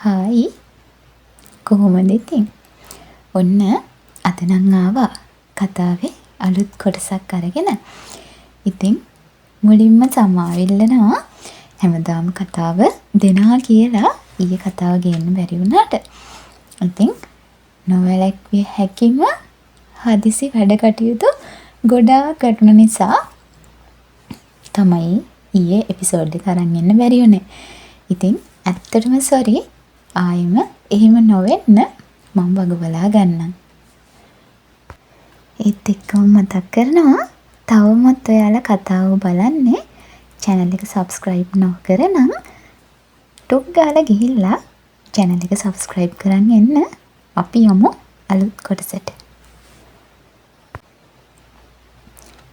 Hi කොහොමද ඉතින්? ඔන්න අද නම් ආවා කතාවේ අලුත් කොටසක් අරගෙන. ඉතින් මුලින්ම සමාවෙල්ලනවා හැමදාම කතාව දෙනවා කියලා ඊයේ කතාව ගේන්න බැරි වුණාට. ඉතින් නොවැළැක්විය හැකිම හදිසි වැඩ කටයුතු ගොඩාක් ගැටුණ නිසා තමයි ඊයේ එපිසෝඩ් එක අරන් එන්න බැරි වුණේ. ඉතින් ඇත්තටම සෝරි ආයෙම එහෙම නොවෙන්න මම වග බලා ගන්නම්. ඒත් එක්කම මතක් කරනවා තවමත් ඔයාලා කතාව බලන්නේ channel එක subscribe නොකර නම් ටොක් ගාලා ගිහිල්ලා channel එක subscribe කරන් එන්න. අපි යමු අලුත් කොටසට.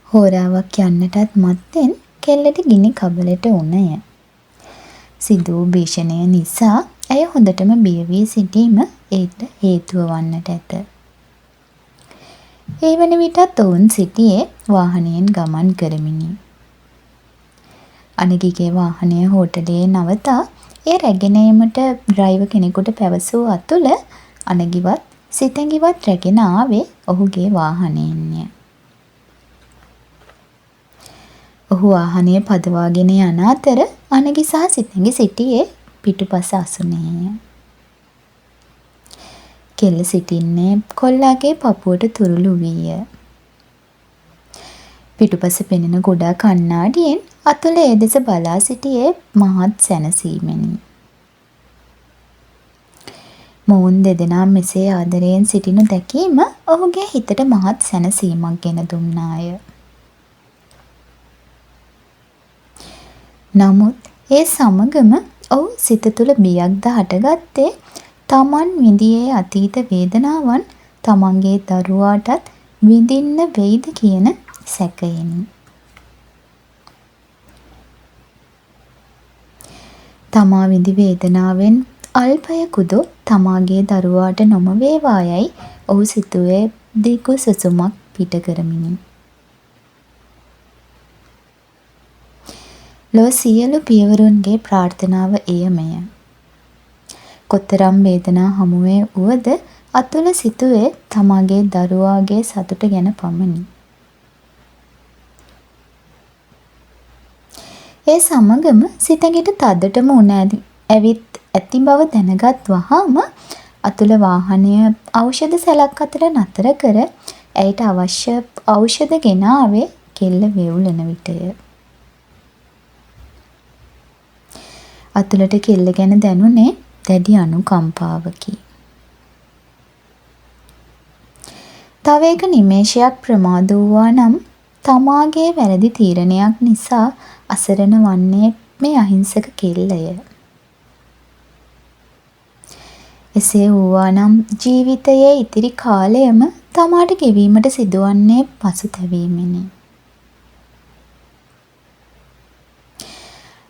හෝරාවක් යන්නටත් මත්තෙන් කෙල්ලට ගිනි කබලට උණය. සිදු භීෂණය නිසා ඇය හොඳටම බිය වී සිටීම ඒට හේතුව වන්නට ඇත. ඒ වන විටත් ඔවුන් සිටියේ වාහනයෙන් ගමන් කරමිනි. අනගිගේ වාහනය හෝටලයේ නවතා ඒ රැගෙන ඒමට ඩ්‍රයිවර් කෙනෙකුට පැවසූ අතුල අනගිවත් සිතැඟිවත් රැගෙන ආවේ ඔහුගේ වාහනයෙන්ය. ඔහු වාහනය පදවාගෙන යන අතර අනගි සහ සිතැඟි සිටියේ පිටුපස අසුනේය. කෙල්ල සිටින්නේ කොල්ලාගේ පපුවට තුරුළු වීය. පිටුපස පෙනෙන ගොඩා කණ්ණාඩියෙන් අතුල ඒ දෙස බලා සිටියේ මහත් සැනසීමෙනි. මොවුන් දෙදෙනා මෙසේ ආදරයෙන් සිටිනු දැකීම ඔහුගේ හිතට මහත් සැනසීමක් ගෙන දුන්නාය. නමුත් ඒ සමගම ඔහු සිත තුළ බියක්ද හටගත්තේ තමන් විඳියේ අතීත වේදනාවන් තමන්ගේ දරුවාටත් විඳින්න වෙයිද කියන සැකයෙනි. තමා විඳි වේදනාවෙන් අල්පයකුදු තමාගේ දරුවාට නොම වේවායයි ඔහු සිතුවේ දිගු සුසුමක් පිට කරමිනි. ලොව සියලු පියවරුන්ගේ ප්‍රාර්ථනාව එයමය. කොතරම් වේදනා හමුවේ වුවද අතුල සිතුවේ තමාගේ දරුවාගේ සතුට ගැන පමණි. ඒ සමගම සිතගිට තදටම උණ ඇවිත් ඇති බව දැනගත් වහාම අතුල වාහනය ඖෂධ සැලක් අතර නතර කර ඇයට අවශ්‍ය ඖෂධ ගෙන ආවේ කෙල්ල වෙවුලන විටය. අතුලට කෙල්ල ගැන දැනුනේ දැඩි අනුකම්පාවකි. තව එක නිමේෂයක් ප්‍රමාද වූවා නම් තමාගේ වැරදි තීරණයක් නිසා අසරණ වන්නේ මේ අහිංසක කෙල්ලය. එසේ වූවා නම් ජීවිතයේ ඉතිරි කාලයම තමාට ගෙවීමට සිදුවන්නේ පසුතැවීමෙනි.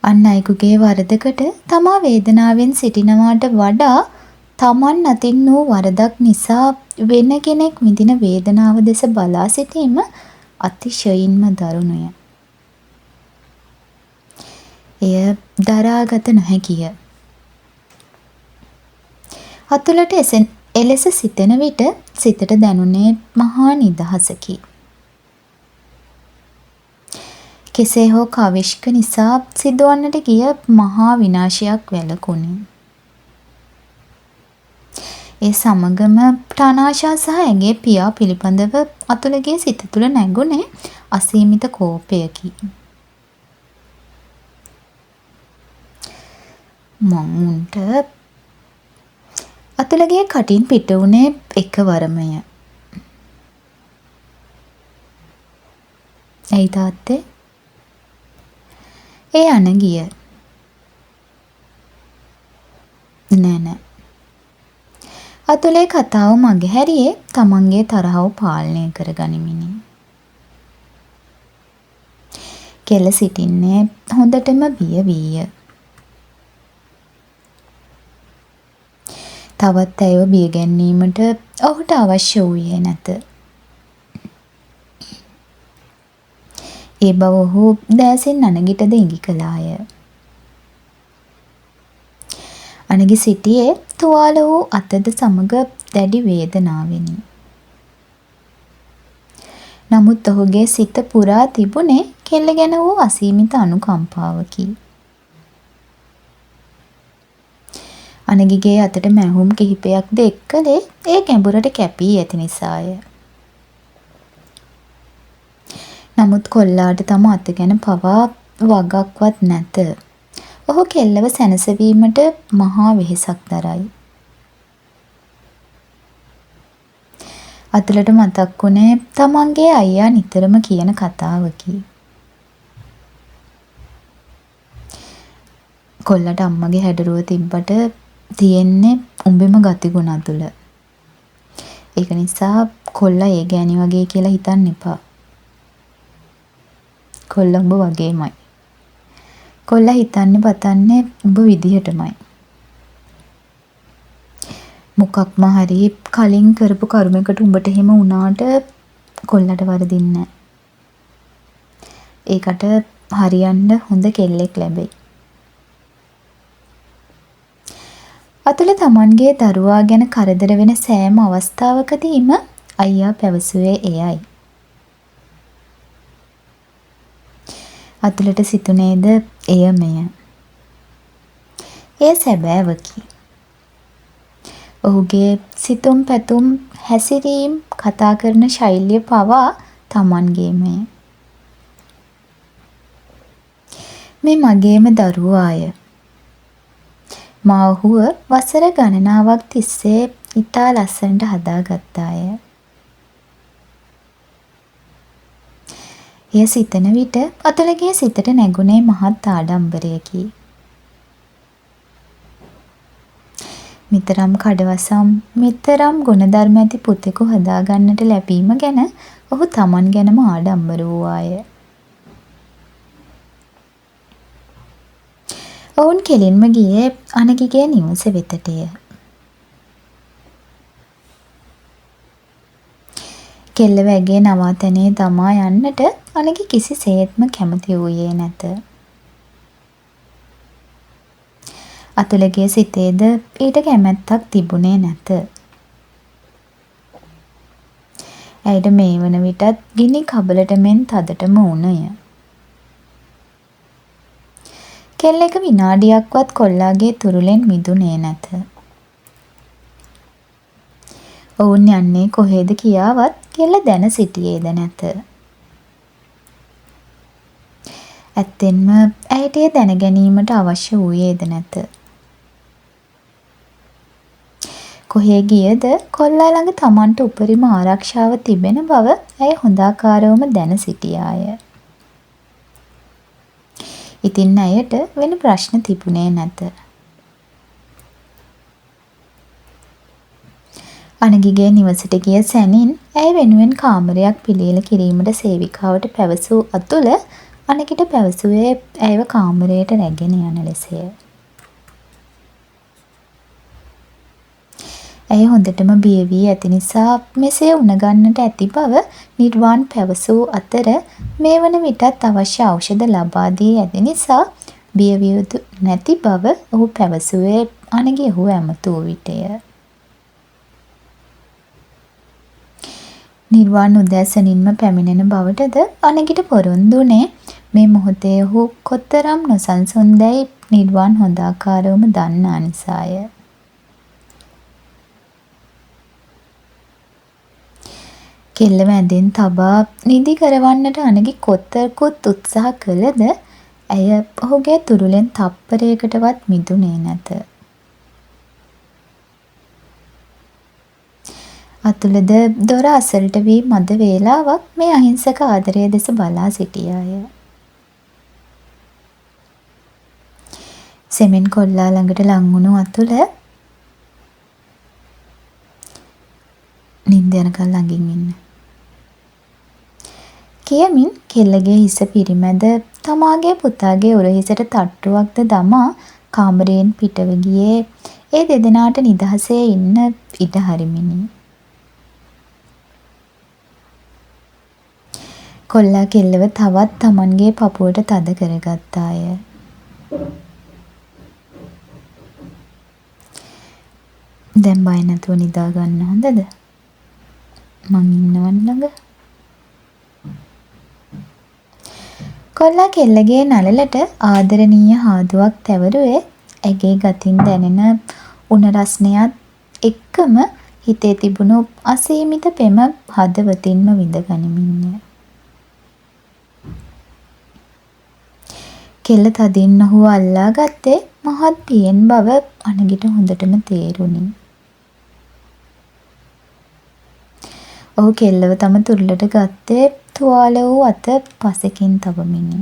අන් අයෙකුගේ වරදකට තමා වේදනාවෙන් සිටිනවාට වඩා තමන් අතින් වූ වරදක් නිසා වෙන කෙනෙක් විඳින වේදනාව දෙස බලා සිටීම අතිශයින්ම දරුණුය. එය දරාගත නොහැකිය. අතුලට එලෙස සිතෙන විට සිතට දැනුනේ මහා නිදහසකි. කෙසේ හෝ කවිශ්ක නිසා සිදුවන්නට ගිය මහා විනාශයක් වැළකුණි. ඒ සමගම ටනාෂා සහ ඇගේ පියා පිළිබඳව අතුලගේ සිත තුළ නැගුණේ අසීමිත කෝපයකි. මං අතුලගේ කටින් පිට වුණේ එකවරමය. ඇයි තාත්තේ? ඒ අනගිය. නෑ. අතුලේ කතාව මගහැරියේ තමන්ගේ තරහව පාලනය කර ගනිමිනි. කෙල්ල සිටින්නේ හොඳටම බිය වීය. තවත් ඇයව බිය ගැන්වීමට ඔහුට අවශ්‍ය වූයේ නැත. ඒ බව ඔහු දෑසින් අනගිටද ඉඟි කළාය. අනගි සිටියේ තුවාල වූ අතද සමග දැඩි වේදනාවෙනි. නමුත් ඔහුගේ සිත පුරා තිබුණේ කෙල්ල ගැන වූ අසීමිත අනුකම්පාවකි. අනගිගේ අතට මැහුම් කිහිපයක්ද එක්කලේ ඒ ගැඹුරට කැපී ඇති නිසාය. නමුත් කොල්ලාට තම අත ගැන පවා වගක්වත් නැත. ඔහු කෙල්ලව සැනසවීමට මහා වෙහෙසක් දරයි. අතුලට මතක් වුණේ තමන්ගේ අයියා නිතරම කියන කතාවකි. කොල්ලට අම්මගේ හැඩරුව තිබ්බට තියෙන්නේ උඹෙම ගතිගුණ අතුල. ඒක නිසා කොල්ලා ඒ ගෑණි වගේ කියලා හිතන්න එපා. කොල්ලා උඹ වගේමයි. කොල්ලා හිතන්නේ පතන්නේ උඹ විදිහටමයි. මොකක්ම හරි කලින් කරපු කර්මයකට උඹට එහෙම වුණාට කොල්ලට වරදින්නේ නැහැ. ඒකට හරියන්න හොඳ කෙල්ලෙක් ලැබෙයි. අතුල තමන්ගේ දරුවා ගැන කරදර වෙන සෑම අවස්ථාවකදීම අයියා පැවසුවේ එයයි. අතුලට සිතුනේද එය මෙය. එය සැබෑවකි. ඔහුගේ සිතුම් පැතුම් හැසිරීම් කතා කරන ශෛලිය පවා තමන්ගේමය. මේ මගේම දරුවාය. මා ඔහුව වසර ගණනාවක් තිස්සේ ඉතා ලස්සනට හදාගත්තාය. එය සිතන විට අතුලගේ සිතට නැගුණේ මහත් ආඩම්බරයකි. මෙතරම් කඩවසම් මෙතරම් ගුණධර්ම ඇති පුතෙකු හදාගන්නට ලැබීම ගැන ඔහු තමන් ගැනම ආඩම්බර වූවාය. ඔවුන් කෙලින්ම ගියේ අනගිගේ නිවස වෙතටය. කෙල්ලව ඇගේ නවාතැනේ දමා යන්නට අනගි කිසිසේත්ම කැමති වූයේ නැත. අතුලගේ සිතේද ඊට කැමැත්තක් තිබුණේ නැත. ඇයට මේ වන විටත් ගිනි කබලට මෙන් තදටම උණය. කෙල්ල එක විනාඩියක්වත් කොල්ලාගේ තුරුලෙන් මිදුනේ නැත. ඔවුන් යන්නේ කොහෙද කියාවත් කෙල්ල දැන සිටියේද නැත. ඇත්තෙන්ම ඇයට එය දැන ගැනීමට අවශ්‍ය වූයේද නැත. කොහේ ගියද කොල්ලා ළඟ තමන්ට උපරිම ආරක්ෂාව තිබෙන බව ඇය හොඳාකාරවම දැන සිටියාය. ඉතින් ඇයට වෙන ප්‍රශ්න තිබුණේ නැත. අනගිගේ නිවසට ගිය සැනින් ඇය වෙනුවෙන් කාමරයක් පිළියෙල කිරීමට සේවිකාවට පැවසූ අතුල අනගිට පැවසුවේ ඇයව කාමරයට රැගෙන යන ලෙසය. ඇය හොඳටම බිය වී ඇති නිසා මෙසේ උණගන්නට ඇති බව නිර්වාන් පැවසූ අතර මේ වන විටත් අවශ්‍ය ඖෂධ ලබා දී ඇති නිසා බිය විය යුතු නැති බව ඔහු පැවසුවේ අනගි ඔහු ඇමතූ විටය. නිර්වාන් උදෑසනින්ම පැමිණෙන බවටද අනගිට පොරොන්දු වුණේ මේ මොහොතේ ඔහු කොතරම් නොසන්සුන්දැයි නිර්වාන් හොඳාකාරවම දන්නා නිසාය. කෙල්ලව ඇඳෙන් තබා නිදි කරවන්නට අනගි කොතරකුත් උත්සාහ කළද ඇය ඔහුගේ තුරුලෙන් තප්පරයකටවත් මිදුනේ නැත. අතුලද දොර අසලට වී මද වේලාවක් මේ අහිංසක ආදරය දෙස බලා සිටියාය. සෙමෙන් කොල්ලා ළඟට ලං වුණු අතුල නිින්ද යනකල් ළඟින් ඉන්න කියමින් කෙල්ලගේ හිස පිරිමැද තමාගේ පුතාගේ උරහිසට තට්ටුවක්ද දමා කාමරයෙන් පිටව ගියේ ඒ දෙදෙනාට නිදහසේ ඉන්න ඉඩ හරිමිනි. කොල්ලා කෙල්ලව තවත් තමන්ගේ පපුවට තද කරගත්තාය. දැන් බය නැතුව නිදා ගන්න හොඳද? මං ඉන්නවන් ළඟ. කොල්ලා කෙල්ලගේ නළලට ආදරණීය හාදුවක් තැවරුවේ ඇගේ ගතින් දැනෙන උණ රස්නයත් එක්කම හිතේ තිබුණු අසීමිත පෙම හදවතින්ම විඳ ගනිමින්ය. කෙල්ල තදින් ඔහුව අල්ලා ගත්තේ මහත් පියෙන් බව අනගිට හොඳටම තේරුණි. ඔහු කෙල්ලව තම තුරුලට ගත්තේ තුවාල වූ අත පසෙකින් තබමිනි.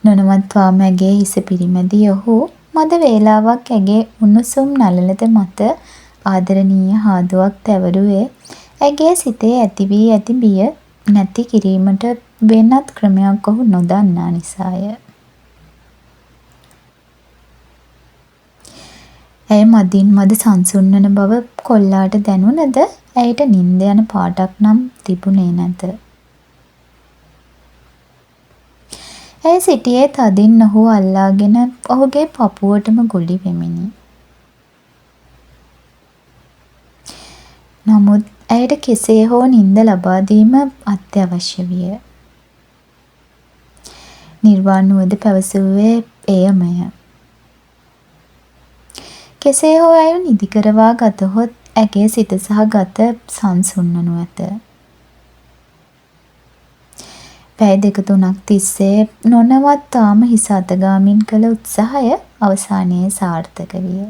නොනවත්වාම ඇගේ හිස පිරිමැදි ඔහු මද වේලාවක් ඇගේ උණුසුම් නළලද මත ආදරණීය හාදුවක් තැවරුවේ ඇගේ සිතේ ඇති වී ඇති බිය නැති කිරීමට වෙනත් ක්‍රමයක් ඔහු නොදන්නා නිසාය. ඇය මදින් මද සංසුන් වන බව කොල්ලාට දැනුණද ඇයට නින්ද යන පාටක් නම් තිබුණේ නැත. ඇය සිටියේ තදින් ඔහු අල්ලාගෙන ඔහුගේ පපුවටම ගොළි වෙමිනි. නමුත් ඇයට කෙසේ හෝ නින්ද ලබා දීම අත්‍යවශ්‍ය විය. නිර්වාණ වූද පැවසුවේ එයමය. කෙසේ හෝ ඇය නිදි කරවා ගතහොත් ඇගේ සිත සහ ගත සංසුන් වනු ඇත. පැය 2-3ක් තිස්සේ නොනවත්වාම හිස අතගාමින් කළ උත්සාහය අවසානයේ සාර්ථක විය.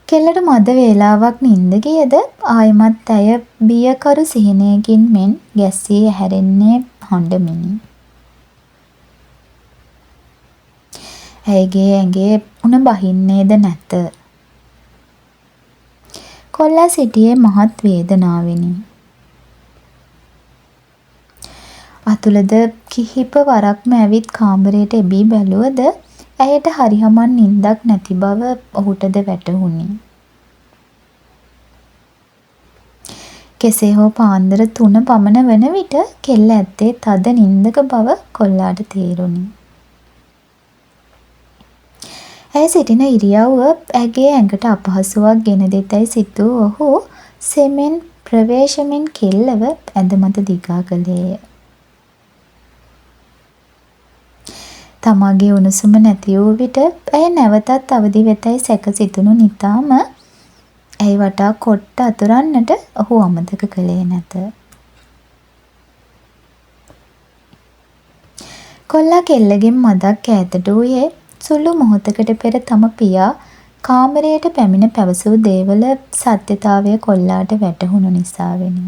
කෙල්ලට මද වේලාවක් නින්ද ගියද ආයමත් ඇය බියකරු සිහිනයකින් මෙන් ගැස්සී ඇහැරෙන්නේ හඬමිනි. ඇයගේ ඇඟේ උණ බහින්නේද නැත. කොල්ලා සිටියේ මහත් වේදනාවෙනි. අතුලද කිහිප වරක්ම ඇවිත් කාමරයට එබී බැලුවද ඇයට හරිහමන් නින්දක් නැති බව ඔහුටද වැටහුණි. කෙසේ හෝ පාන්දර 3 පමණ වන විට කෙල්ල ඇත්තේ තද නින්දක බව කොල්ලාට තේරුණි. ඇය සිටින ඉරියව්ව ඇගේ ඇඟට අපහසුවක් ගෙන දෙතැයි සිතූ ඔහු සෙමෙන් ප්‍රවේශමෙන් කෙල්ලව ඇඳ මත දිගා කළේය. තමාගේ උණුසුම නැති වූ විට ඇය නැවතත් අවදි වෙතැයි සැක සිතුණු නිතාම ඇයි වටා කොට්ට අතුරන්නට ඔහු අමතක කළේ නැත. කොල්ලා කෙල්ලගෙන් මදක් ඈතට වූයේ සුළු මොහොතකට පෙර තම පියා කාමරයට පැමිණ පැවසූ දේවල සත්‍යතාවය කොල්ලාට වැටහුණු නිසාවෙනි.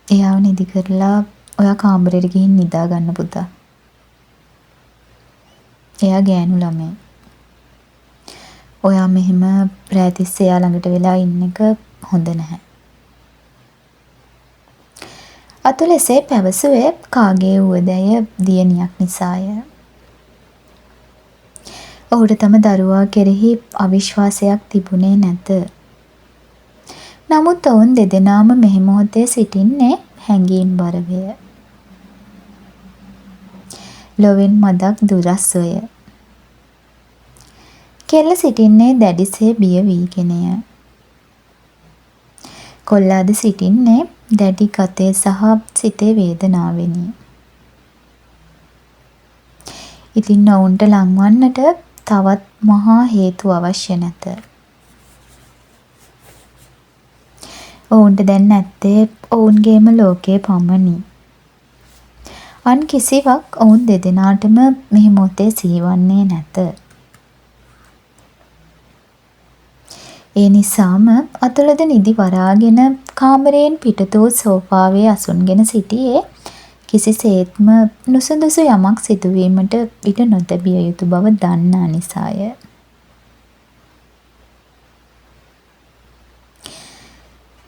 එයාව නිදි කරලා ඔයා කාමරයට ගිහින් නිදා ගන්න පුතා. එයා ගෑනු ළමයි. ඔයා මෙහෙම රෑ තිස්සේ එයා ළඟට වෙලා ඉන්න එක හොඳ නැහැ. අතුල එසේ පැවසුවේ කාගේ වුවදැයි දියණියක් නිසාය. ඔහුට තම දරුවා කෙරෙහි අවිශ්වාසයක් තිබුණේ නැත. නමුත් ඔවුන් දෙදෙනාම මෙහි මොහොතේ සිටින්නේ හැඟීම් බරවය. ලොවෙන් මදක් දුරස්වය. කෙල්ල සිටින්නේ දැඩිසේ බිය වීගෙනය. කොල්ලාද සිටින්නේ දැඩි ගතේ සහ සිතේ වේදනාවෙනි. ඉතින් ඔවුන්ට ලංවන්නට තවත් මහා හේතු අවශ්‍ය නැත. ඔවුන්ට දැන් නැත්තේ ඔවුන්ගේම ලෝකයේ පමණි. අන් කිසිවක් ඔවුන් දෙදෙනාටම මෙහි මොහොතේ සිහිවන්නේ නැත. ඒ නිසාම අතුලද නිදි වරාගෙන කාමරයෙන් පිටත වූ සෝෆාවේ අසුන්ගෙන සිටියේ කිසිසේත්ම නුසුදුසු යමක් සිදුවීමට ඉඩ නොතැබිය යුතු බව දන්නා නිසාය.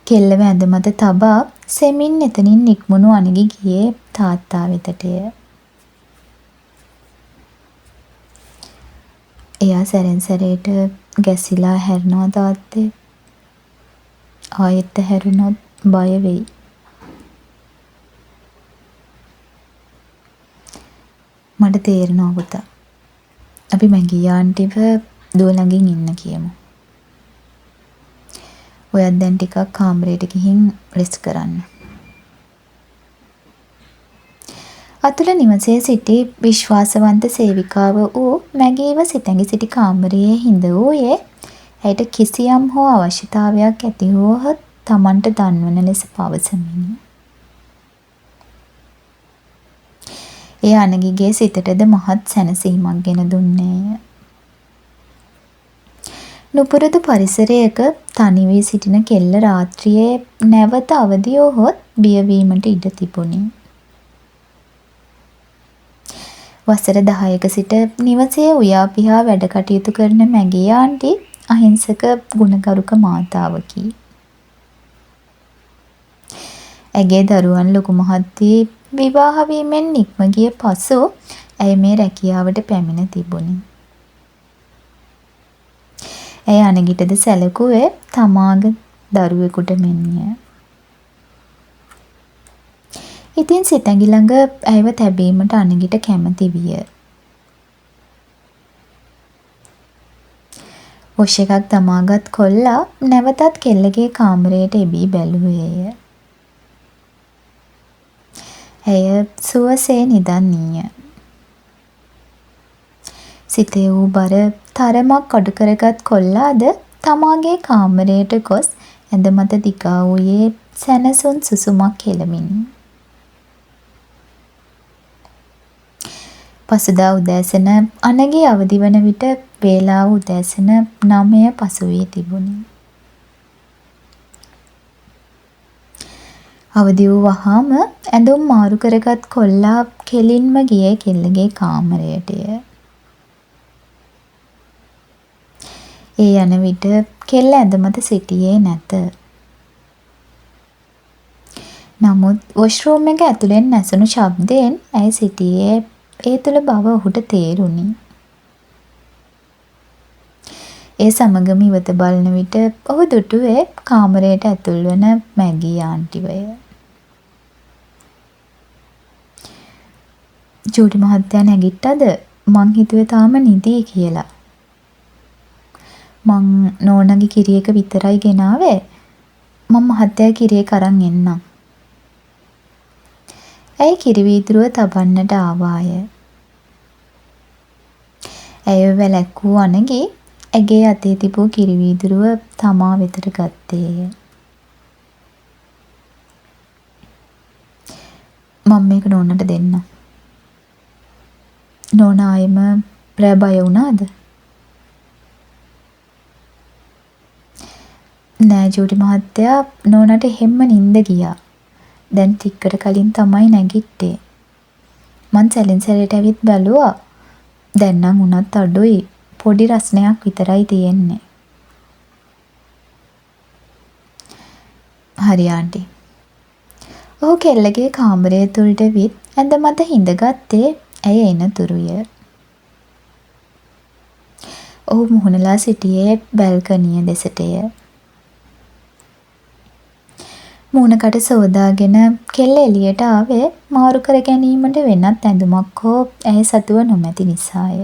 කෙල්ලව ඇඳ මත තබා සෙමින් එතනින් නික්මුණු අනගි ගියේ තාත්තා වෙතටය. එයා සැරෙන් සැරේට ගැසිලා හැරෙනවා තාත්තේ. ආයෙත් හැරුණොත් බය වෙයි. මට තේරෙනවා පුතා. අපි මැගී ආන්ටිව දුව ළඟින් ඉන්න කියමු. ඔයත් දැන් ටිකක් කාමරයට ගිහින් රෙස්ට් කරන්න. අතුල නිවසේ සිටි විශ්වාසවන්ත සේවිකාව වූ මැගීව සිතැඟි සිටි කාමරයේ හිඳ වූයේ ඇයට කිසියම් හෝ අවශ්‍යතාවයක් ඇති වුවහොත් තමන්ට දන්වන ලෙස පවසමිනි. ඒ අනගිගේ සිතටද මහත් සැනසීමක් ගෙන දුන්නේය. නුපුරුදු පරිසරයක තනි වී සිටින කෙල්ල රාත්‍රියේ නැවත අවදි වූහොත් බියවීමට ඉඩ තිබුණි. වසර 10ක සිට නිවසේ උයා පිහා වැඩ කටයුතු කරන මැගී ආන්ටි අහිංසක ගුණගරුක මාතාවකි. ඇගේ දරුවන් ලොකු මහත් වී විවාහ වීමෙන් නික්ම ගිය පසු ඇය මේ රැකියාවට පැමිණ තිබුණි. ඇය අනගිටද සැලකුවේ තමාගේ දරුවෙකුට මෙන්ය. ඉතින් සිතැඟි ළඟ ඇයව තැබීමට අනගිට කැමති විය. වොෂ් එකක් තමාගත් කොල්ලා නැවතත් කෙල්ලගේ කාමරයට එබී බැලුවේය. ඇය සුවසේ නිදන්නීය. සිතේ වූ බර තරමක් අඩු කරගත් කොල්ලාද තමාගේ කාමරයට ගොස් ඇඳ මත දිගා වූයේ සැනසුන් සුසුමක් කෙළමිනි. පසුදා උදෑසන අනගේ අවදි වන විට වේලාව උදෑසන 9 පසු වී තිබුණි. අවදි වූ වහාම ඇඳුම් මාරු කරගත් කොල්ලා කෙලින්ම ගියේ කෙල්ලගේ කාමරයටය. ඒ යන විට කෙල්ල ඇඳ මත සිටියේ නැත. නමුත් වොෂ්රූම් එක ඇතුලෙන් නැසුණු ශබ්දයෙන් ඇය සිටියේ ඒ තුළ බව ඔහුට තේරුණි. ඒ සමගම ඉවත බලන විට ඔහු දුටුවේ කාමරයට ඇතුල් වන මැගී ආන්ටිවය. ජූඩි මහත්තයා නැගිට්ටද? මං හිතුවේ තාම නිදී කියලා. මං නෝනගේ කිරි එක විතරයි ගෙනාවේ. මම මහත්තයා කිරි එක අරන් එන්නම්. ඇය කිරි වීදුරුව තබන්නට ආවාය. ඇය වැළැක්වූ අනගි ඇගේ අතේ තිබූ කිරි වීදුරුව තමා වෙතට ගත්තේය. මම මේක නෝනට දෙන්නම්. නෝනා ආයෙම රෑ බය වුණාද? නෑ ජූඩි මහත්තයා, නෝනට එහෙම්ම නිින්ද ගියා. දැන් ටිකකට කලින් තමයි නැගිට්ටේ. මං සැලෙන් සැලේට ඇවිත් බැලුවා. දැන් නම් උනත් අඩුයි. පොඩි රස්නයක් විතරයි තියෙන්නේ. හරි ආන්ටි. ඔහු කෙල්ලගේ කාමරය තුලට විත් ඇඳ මත හිඳගත්තේ ඇය එනතුරුය. ඔහු මුහුණලා සිටියේ බැල්කනිය දෙසටය. මූණකට සෝදාගෙන කෙල්ල එළියට ආවේ මාරු කර ගැනීමට වෙනත් ඇඳුමක් හෝ ඇය සතුව නොමැති නිසාය.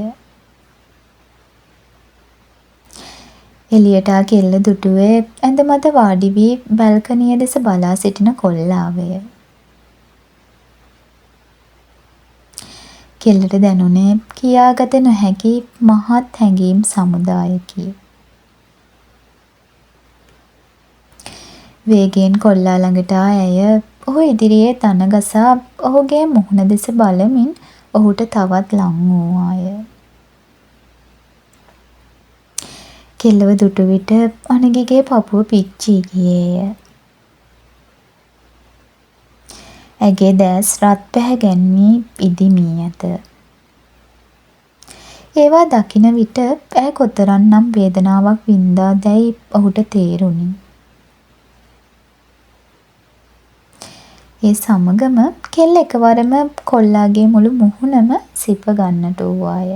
එළියට ආ කෙල්ල දුටුවේ ඇඳ මත වාඩි වී බැල්කනිය දෙස බලා සිටින කොල්ලාවය. කෙල්ලට දැනුනේ කියාගත නොහැකි මහත් හැඟීම් සමුදායකි. වේගයෙන් කොල්ලා ළඟට ආ ඇය ඔහු ඉදිරියේ තන ගසා ඔහුගේ මුහුණ දෙස බලමින් ඔහුට තවත් ලං වූවාය. කෙල්ලව දුටු විට අනගිගේ පපුව පිච්චී ගියේය. ඇගේ දැස් රත් පැහැ ගැන්වී ඉදිමී ඇත. ඒවා දකින විට ඇය කොතරම්නම් වේදනාවක් වින්දා දැයි ඔහුට තේරුණි. ඒ සමගම කෙල්ල එකවරම කොල්ලාගේ මුළු මුහුණම සිප ගන්නට වූවාය.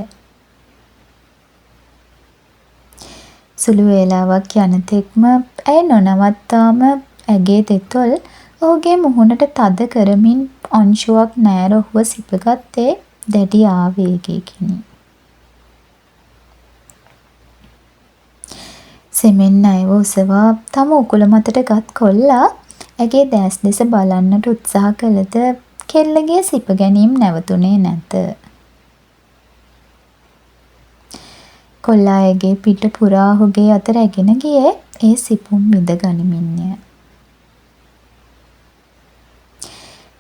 සුළු වේලාවක් යන තෙක්ම ඇය නොනවත්තාම ඇගේ දෙතොල් ඔහුගේ මුහුණට තද කරමින් අංශුවක් නෑර ඔහුව සිපගත්තේ දැඩි ආවේගයකිනි. සෙමෙන් අයව ඔසවා තම උකුල මතට ගත් කොල්ලා ඇගේ දැස් දෙස බලන්නට උත්සාහ කළද කෙල්ලගේ සිප ගැනීම් නැවතුනේ නැත. කොල්ලා ඇගේ පිට පුරා ඔහුගේ අත රැගෙන ගියේ ඒ සිපුම් විඳ ගනිමින්ය.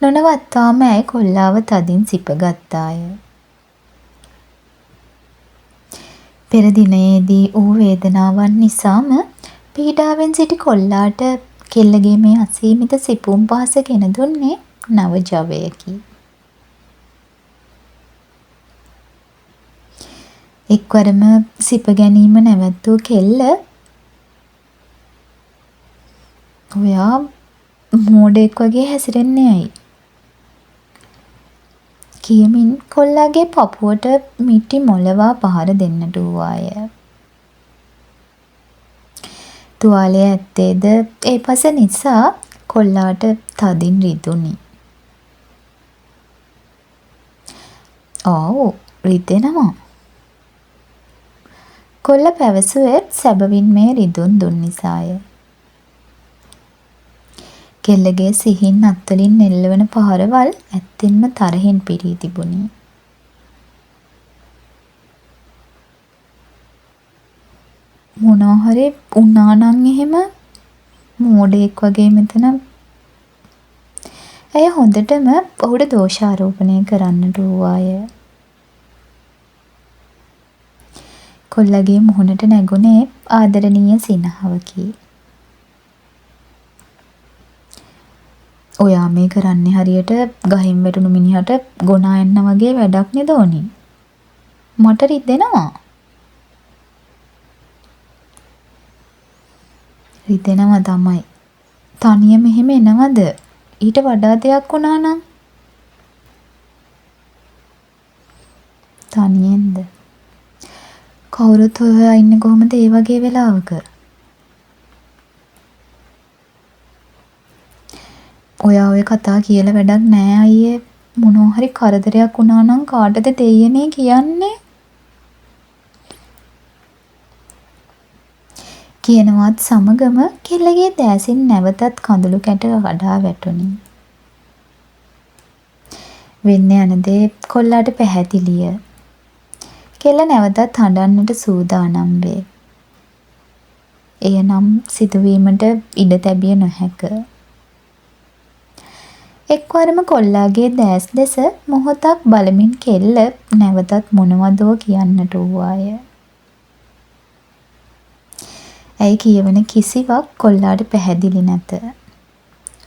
නොනවත්වාම ඇය කොල්ලාව තදින් සිප ගත්තාය. පෙර දිනයේදී වූ වේදනාවන් නිසාම පීඩාවෙන් සිටි කොල්ලාට කෙල්ලගේ මේ අසීමිත සිපුම් පහස ගෙන දුන්නේ නව ජවයකි. එක්වරම සිප ගැනීම නැවැත් වූ කෙල්ල ඔයා මෝඩෙක් වගේ හැසිරෙන්නේ ඇයි? කියමින් කොල්ලාගේ පපුවට මිටි මොලවා පහර දෙන්නට වූවාය. තුවාලය ඇත්තේද ඒ පස නිසා කොල්ලාට තදින් රිදුනි. ඔව් රිදෙනවා. කොල්ල පැවසුවේ සැබවින් මේ රිදුන් දුන් නිසාය. කෙල්ලගේ සිහින් අත්වලින් එල්ලවන පහරවල් ඇත්තෙන්ම තරහින් පිරී තිබුණි. මොනවා හරි වුණා නම් එහෙම මෝඩෙක් වගේ මෙතන. ඇය හොඳටම ඔහුට දෝෂාරෝපණය කරන්නට වූවාය. කොල්ලගේ මුහුණට නැගුණේ ආදරණීය සිනහවකි. ඔයා මේ කරන්නේ හරියට ගහින් වැටුණු මිනිහට ගොනා එන්න වගේ වැඩක් නේද ඕනි. මට රිදෙනවා. රිදෙනවා තමයි. තනියම එහෙම එනවද? ඊට වඩා දෙයක් වුණා නම්? තනියෙන්ද? කවුරුත් හොයා ඉන්නේ කොහොමද ඒ වගේ වෙලාවක? ඔයා ඔය කතා කියලා වැඩක් නෑ අයියේ. මොනවා හරි කරදරයක් වුණා නම් කාටද දෙයනේ කියන්නේ? කියනවත් සමගම කෙල්ලගේ දෑසින් නැවතත් කඳුළු කැට වඩා වැටුණි. වෙන්න යන දේ කොල්ලාට පැහැදිලිය. කෙල්ල නැවතත් හඬන්නට සූදානම් වේ. එය නම් සිදුවීමට ඉඩ තැබිය නොහැක. එක්වරම කොල්ලාගේ දෑස් දෙස මොහොතක් බලමින් කෙල්ල නැවතත් මොනවදෝ කියන්නට වූවාය. ඇයි කියවන කිසිවක් කොල්ලාට පැහැදිලි නැත.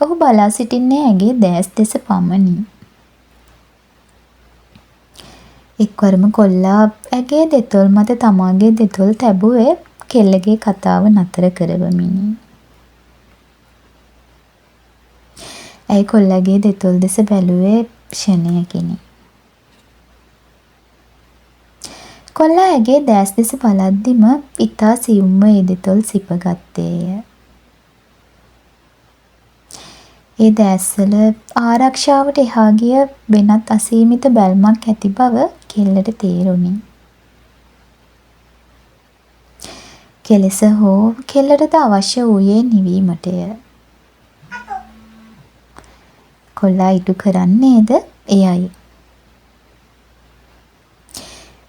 ඔහු බලා සිටින්නේ ඇගේ දෑස් දෙස පමණි. එක්වරම කොල්ලා ඇගේ දෙතොල් මත තමාගේ දෙතොල් තැබුවේ කෙල්ලගේ කතාව නතර කරවමිනි. ඇයි කොල්ලගේ දෙතොල් දෙස බැලුවේ ක්ෂණයකිනි. කොල්ලා ඇගේ දෑස් දෙස බලද්දිම ඉතා සියුම්ව ඒ දෙතොල් සිපගත්තේය. ඒ දෑස්වල ආරක්ෂාවට එහා ගිය වෙනත් අසීමිත බැල්මක් ඇති බව කෙල්ලට තේරුණි. කෙලෙස හෝ කෙල්ලටද අවශ්‍ය වූයේ නිවීමටය. කොල්ලා ඉටු කරන්නේද එයයි.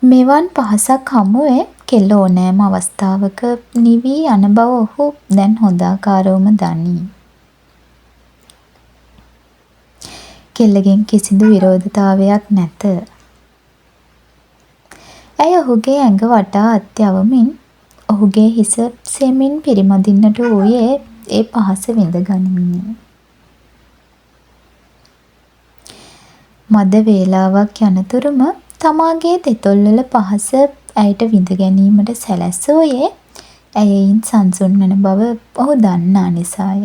මෙවන් පහසක් හමුවේ කෙල්ල ඕනෑම අවස්ථාවක නිවී යන බව ඔහු දැන් හොඳාකාරවම දනී. කෙල්ලගෙන් කිසිදු විරෝධතාවයක් නැත. ඇය ඔහුගේ ඇඟ වටා අත්‍යවමින් ඔහුගේ හිස සෙමින් පිරිමදින්නට වූයේ ඒ පහස විඳ ගනිමිනි. මද වේලාවක් යනතුරුම තමාගේ දෙතොල්වල පහස ඇයට විඳ ගැනීමට සැලැස්සුවේ ඇයයින් සංසුන් වන බව ඔහු දන්නා නිසාය.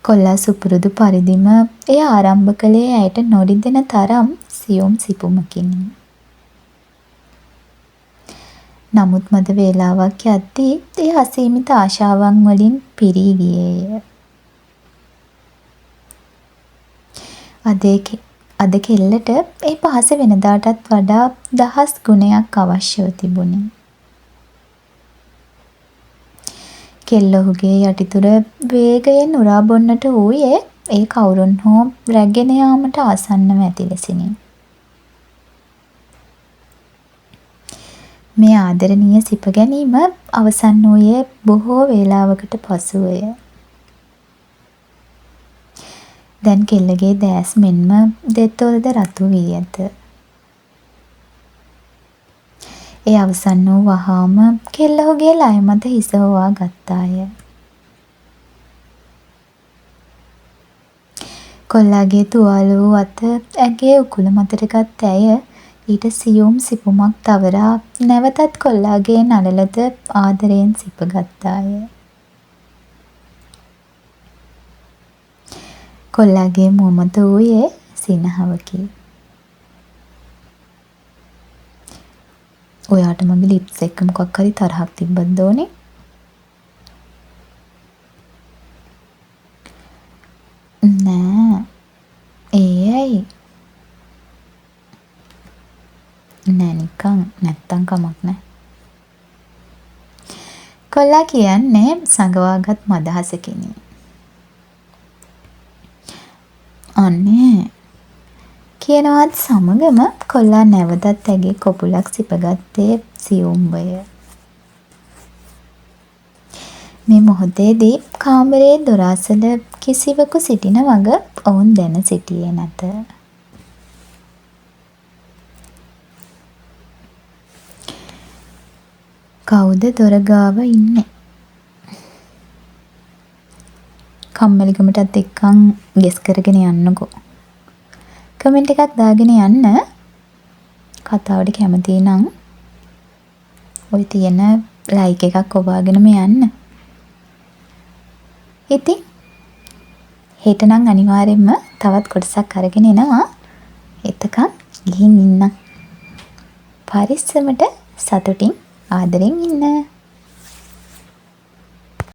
කොල්ලා සුපුරුදු පරිදිම එය ආරම්භ කළේ ඇයට නොරිදෙන තරම් සියුම් සිපුමකිනි. නමුත් මද වේලාවක් යද්දී ඒ අසීමිත ආශාවන් වලින් පිරී ගියේය. අද කෙල්ලට ඒ පහස වෙනදාටත් වඩා 1000 ගුණයක් අවශ්‍යව තිබුණේ. කෙල්ල ඔහුගේ යටිතුර වේගයෙන් උරා බොන්නට වූයේ ඒ කවුරුන් හෝ රැගෙන යාමට ආසන්නව ඇති ලෙසිනි. මේ ආදරණීය සිප ගැනීම අවසන් වූයේ බොහෝ වේලාවකට පසුවය. දැන් කෙල්ලගේ දෑස් මෙන්ම දෙතොල්ද රතු වී ඇත. ඒ අවසන් වූ වහාම කෙල්ල ඔහුගේ ලය මත හිස හොවා ගත්තාය. කොල්ලාගේ තුවාල වූ අත ඇගේ උකුල මතට ගත් ඇය ඊට සියුම් සිපුමක් තවරා නැවතත් කොල්ලාගේ නළලද ආදරයෙන් සිප ගත්තාය. කොල්ලාගේ මුව මත වූයේ සිනහවකි. ඔයාට මගේ ලිප්ස් එක්ක මොකක් හරි තරහක් තිබ්බද දෝනේ? නෑ. ඒ ඇයි? නෑ නිකන් නැත්තම් කමක් නෑ. කොල්ලා කියන්නේ සංගවාගත් මදහසකිනි. අනේ කියනවත් සමගම කොල්ලා නැවතත් ඇගේ කොපුලක් සිපගත්තේ සියුම්බය. මේ මොහොතේදී කාමරයේ දොර අසල කිසිවෙකු සිටින වග ඔවුන් දැන සිටියේ නැත. කවුද දොර ගාව ඉන්නේ? කම්මැලිකමටත් එක්කන් ගෙස් කරගෙන යන්නකෝ. කමෙන්ට් එකක් දාගෙන යන්න. කතාවට කැමති නම් ඔය තියෙන ලයික් එකක් ඔබාගෙනම යන්න. ඉතින් හෙට නම් අනිවාර්යෙන්ම තවත් කොටසක් අරගෙන එනවා. එතකන් ගිහින් ඉන්න. පරිස්සමට සතුටින් ආදරෙන් ඉන්න.